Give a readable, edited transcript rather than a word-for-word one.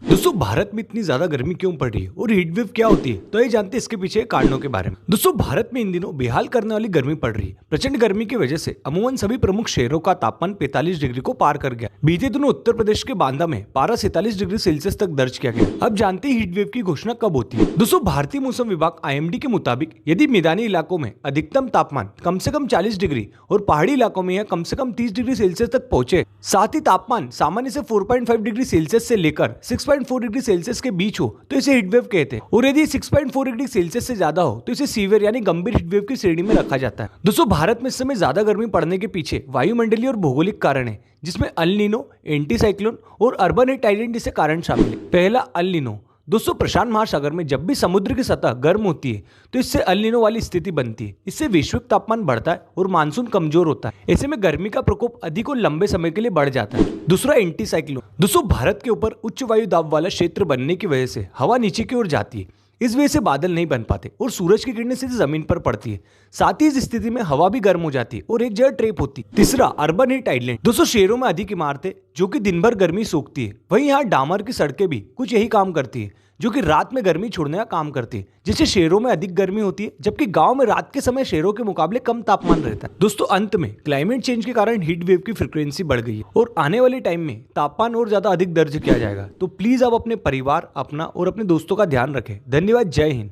दोस्तों भारत में इतनी ज्यादा गर्मी क्यों पड़ रही है और हीट वेव क्या होती है, तो ये जानते हैं इसके पीछे के कारणों के बारे में। दोस्तों भारत में इन दिनों बेहाल करने वाली गर्मी पड़ रही है। प्रचंड गर्मी की वजह से अमूमन सभी प्रमुख शहरों का तापमान 45 डिग्री को पार कर गया। बीते दिनों उत्तर प्रदेश के बांदा में पारा 47 डिग्री सेल्सियस तक दर्ज किया गया। अब जानते हैं हीट वेव की घोषणा कब होती है। दोस्तों भारतीय मौसम विभाग IMD के मुताबिक यदि मैदानी इलाकों में अधिकतम तापमान कम से कम 40 डिग्री और पहाड़ी इलाकों में यह कम से कम 30 डिग्री सेल्सियस तक पहुंचे, साथ ही तापमान सामान्य से 4.5 डिग्री सेल्सियस से लेकर 6.4 डिग्री सेल्सियस के बीच हो तो इसे हीटवेव कहते हैं। और यदि 6.4 डिग्री सेल्सियस से ज्यादा हो तो इसे सीवियर यानी गंभीर हीटवेव की श्रेणी में रखा जाता है। दोस्तों भारत में इस समय ज्यादा गर्मी पड़ने के पीछे वायुमंडलीय और भौगोलिक कारण है, जिसमें अल नीनो, एंटी साइक्लोन और अर्बन हीट आइलैंड जैसे कारण शामिल है। पहला अल नीनो। दोस्तों प्रशांत महासागर में जब भी समुद्र की सतह गर्म होती है तो इससे अल नीनो वाली स्थिति बनती है। इससे वैश्विक तापमान बढ़ता है और मानसून कमजोर होता है। ऐसे में गर्मी का प्रकोप अधिक और लंबे समय के लिए बढ़ जाता है। दूसरा एंटी साइक्लोन। दोस्तों भारत के ऊपर उच्च वायु दाब वाला क्षेत्र बनने की वजह से हवा नीचे की ओर जाती है। इस वजह से बादल नहीं बन पाते और सूरज की किरणें सीधे जमीन पर पड़ती है। साथ ही इस स्थिति में हवा भी गर्म हो जाती है और एक जगह ट्रैप होती है। तीसरा अर्बन हीट आइलैंड। दोस्तों शहरों में अधिक इमारतें जो कि दिन भर गर्मी सोखती है, वहीं यहाँ डामर की सड़कें भी कुछ यही काम करती है, जो कि रात में गर्मी छोड़ने का काम करती है, जिससे शहरों में अधिक गर्मी होती है, जबकि गांव में रात के समय शहरों के मुकाबले कम तापमान रहता है। दोस्तों अंत में क्लाइमेट चेंज के कारण हीट वेव की फ्रीक्वेंसी बढ़ गई है और आने वाले टाइम में तापमान और ज्यादा अधिक दर्ज किया जाएगा। तो प्लीज आप अपने परिवार, अपना और अपने दोस्तों का ध्यान रखें। धन्यवाद। जय हिंद।